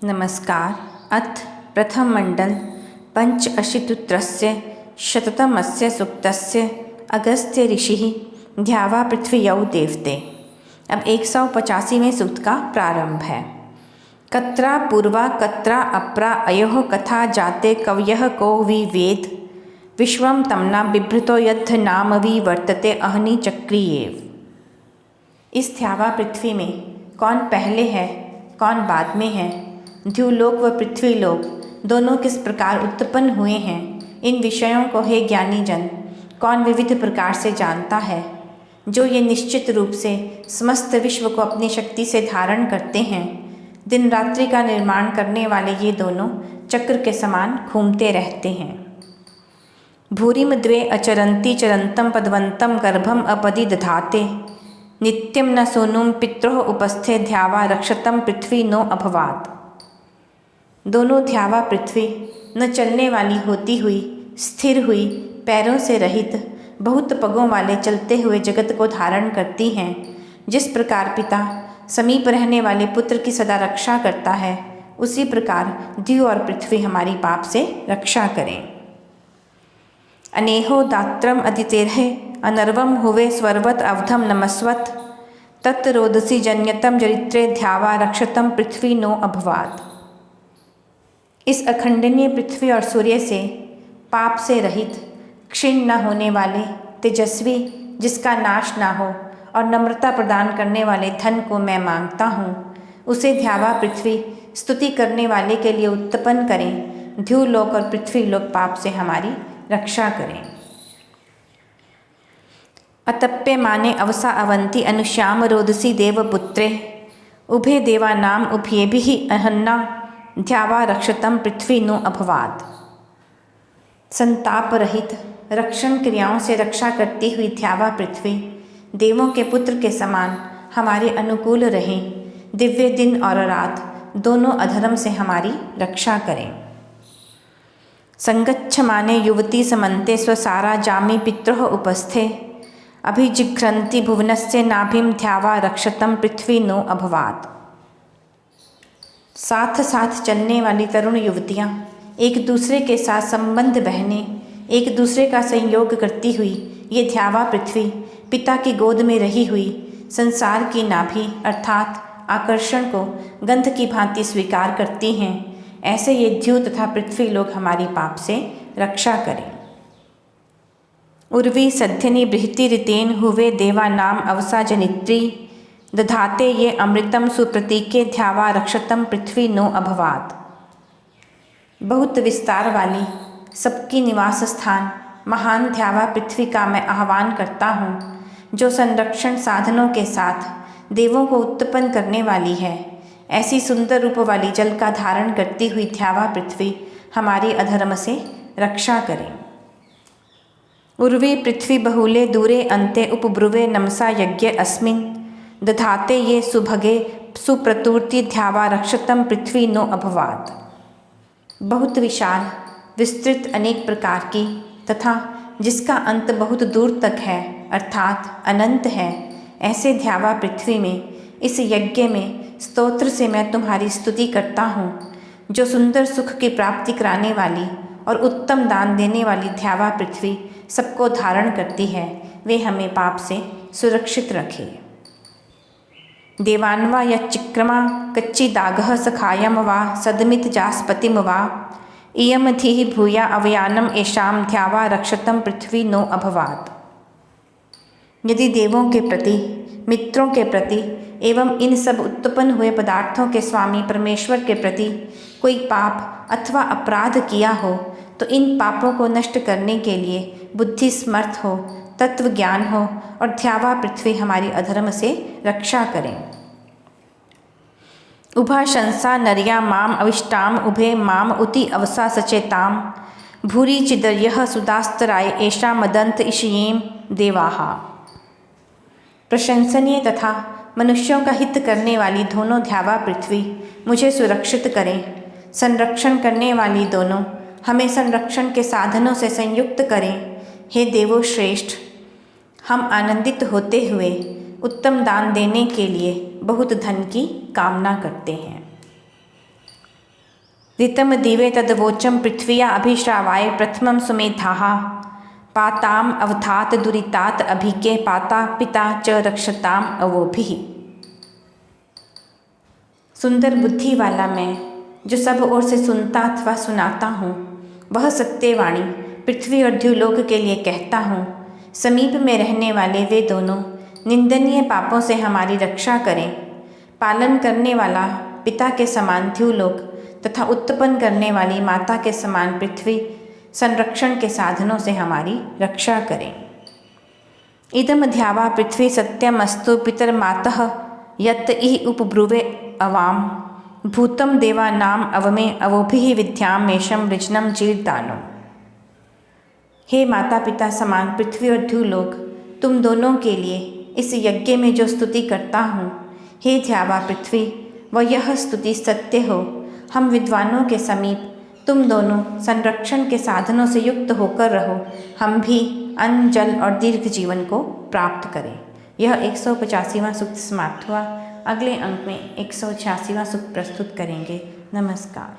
नमस्कार। अथ प्रथम मंडल पंचाशीत्युत्तरस्य शततमस्य सूक्तस्य अगस्त्य ऋषिः ध्यावा पृथ्व्यौ देवते। अब 185वें सूक्त का प्रारंभ है। कत्रा पूर्वा कत्रा अपरा अयोः कथा जाते कवयः को विवेद विश्वं तमना बिभ्रतो यद्ध नाम वि वर्तते अहनि चक्रियेव। इस ध्यावा पृथ्वी में कौन पहले है कौन बाद में है, द्युलोक व पृथ्वीलोक दोनों किस प्रकार उत्पन्न हुए हैं, इन विषयों को हे ज्ञानी जन कौन विविध प्रकार से जानता है। जो ये निश्चित रूप से समस्त विश्व को अपनी शक्ति से धारण करते हैं, दिन रात्रि का निर्माण करने वाले ये दोनों चक्र के समान घूमते रहते हैं। भूरिम द्वे अचरन्ति चरन्तं पदवन्तं गर्भम अपदि दधाते नित्यं न सोनुम पित्रोः उपस्थे ध्यावा रक्षतं पृथ्वी नो अभवात्। दोनों ध्यावा पृथ्वी न चलने वाली होती हुई स्थिर हुई पैरों से रहित बहुत पगों वाले चलते हुए जगत को धारण करती हैं। जिस प्रकार पिता समीप रहने वाले पुत्र की सदा रक्षा करता है, उसी प्रकार द्यु और पृथ्वी हमारी पाप से रक्षा करें। अनेहो दात्रम अदितेर्हे अनर्वम हुवे स्वरवत अवधम नमस्वत तत्रोदसी जन्यतम चरित्रे ध्यावा रक्षतम पृथ्वी नो अभवात्। इस अखंडनीय पृथ्वी और सूर्य से पाप से रहित क्षीण न होने वाले तेजस्वी जिसका नाश ना हो और नम्रता प्रदान करने वाले धन को मैं मांगता हूँ, उसे ध्यावा पृथ्वी स्तुति करने वाले के लिए उत्पन्न करें। द्युलोक और पृथ्वीलोक पाप से हमारी रक्षा करें। अतप्य माने अवसा अवंती अनुश्याम रोदसी देवपुत्रे उभे देवानाम उभयेभिः अहन्ना ध्यावा रक्षतम पृथ्वी नो अभवात्। संताप रहित रक्षण क्रियाओं से रक्षा करती हुई ध्यावा पृथ्वी देवों के पुत्र के समान हमारे अनुकूल रहें। दिव्य दिन और रात दोनों अधर्म से हमारी रक्षा करें। संगच्छ माने युवती समन्ते स्वसारा जामी पित्रोः उपस्थे अभिजिघ्रन्ति भुवनस्य नाभिम ध्यावा रक्षतम पृथ्वी नो अभवात्। साथ साथ चलने वाली तरुण युवतियाँ एक दूसरे के साथ संबंध बहने एक दूसरे का संयोग करती हुई ये ध्यावा पृथ्वी पिता की गोद में रही हुई संसार की नाभि अर्थात आकर्षण को गंध की भांति स्वीकार करती हैं। ऐसे ये द्यु तथा पृथ्वी लोग हमारी पाप से रक्षा करें। उर्वी सध्यनि बृहति ऋतेन हुवे देवा नाम अवसा जनित्री दधाते ये अमृतम सुप्रतीके ध्यावा रक्षतम पृथ्वी नो अभवात्। बहुत विस्तार वाली सबकी निवास स्थान महान ध्यावा पृथ्वी का मैं आह्वान करता हूँ, जो संरक्षण साधनों के साथ देवों को उत्पन्न करने वाली है। ऐसी सुंदर रूप वाली जल का धारण करती हुई ध्यावा पृथ्वी हमारी अधर्म से रक्षा करें। उर्वी पृथ्वी बहुले दूरे अन्ते उपब्रुवे नमसा यज्ञ अस्मिन् दधाते ये सुभगे सुप्रतुर्ति ध्यावा रक्षतम पृथ्वी नो अभवात्। बहुत विशाल विस्तृत अनेक प्रकार की तथा जिसका अंत बहुत दूर तक है अर्थात अनंत है, ऐसे ध्यावा पृथ्वी में इस यज्ञ में स्तोत्र से मैं तुम्हारी स्तुति करता हूँ। जो सुंदर सुख की प्राप्ति कराने वाली और उत्तम दान देने वाली ध्यावा पृथ्वी सबको धारण करती है, वे हमें पाप से सुरक्षित रखे। देवान्वा यच्चिक्रमा कच्ची दागः सखायम वा सदमित जास्पतिम वा इयम धीः भूया अवयानम एषाम ध्यावा रक्षतम पृथ्वी नो अभवात्। यदि देवों के प्रति मित्रों के प्रति एवं इन सब उत्पन्न हुए पदार्थों के स्वामी परमेश्वर के प्रति कोई पाप अथवा अपराध किया हो, तो इन पापों को नष्ट करने के लिए बुद्धि समर्थ हो, तत्व ज्ञान हो और ध्यावा पृथ्वी हमारी अधर्म से रक्षा करें। उभा शंसा नर्या माम अविष्टाम उभे माम उति अवसा सचेताम भूरि चिदर्यः सुदास्तराय ऐषा मदंत इषयेम देवाहा। प्रशंसनीय तथा मनुष्यों का हित करने वाली दोनों ध्यावा पृथ्वी मुझे सुरक्षित करें। संरक्षण करने वाली दोनों हमें संरक्षण के साधनों से संयुक्त करें। हे देवो श्रेष्ठ, हम आनंदित होते हुए उत्तम दान देने के लिए बहुत धन की कामना करते हैं। ऋतं दिवे तद्वोचं पृथ्व्या अभिश्रावाय प्रथमं सुमेधाः पाताम् अवथात दुरितात अभिके पाता पिता च रक्षताम अवोभिः। सुंदर बुद्धि वाला मैं, जो सब ओर से सुनता अथवा सुनाता हूँ, वह सत्यवाणी पृथ्वी और द्युलोक के लिए कहता हूँ। समीप में रहने वाले वे दोनों निंदनीय पापों से हमारी रक्षा करें। पालन करने वाला पिता के समान द्युलोक तथा उत्पन्न करने वाली माता के समान पृथ्वी संरक्षण के साधनों से हमारी रक्षा करें। इदम ध्यावा पृथ्वी सत्यमस्तु पितरमातः यत् इह उपब्रुवे अवाम भूतम देवा नाम अवमे अवोभिः विद्याम मेषम वृजनम जीर्दानो। हे माता पिता समान पृथ्वी और द्युलोक, तुम दोनों के लिए इस यज्ञ में जो स्तुति करता हूँ, हे ध्यावा पृथ्वी, वह यह स्तुति सत्य हो। हम विद्वानों के समीप तुम दोनों संरक्षण के साधनों से युक्त होकर रहो, हम भी अन्न जल और दीर्घ जीवन को प्राप्त करें। यह 185वां सूक्त समाप्त हुआ। अगले अंक में 186वां सूक्त प्रस्तुत करेंगे। नमस्कार।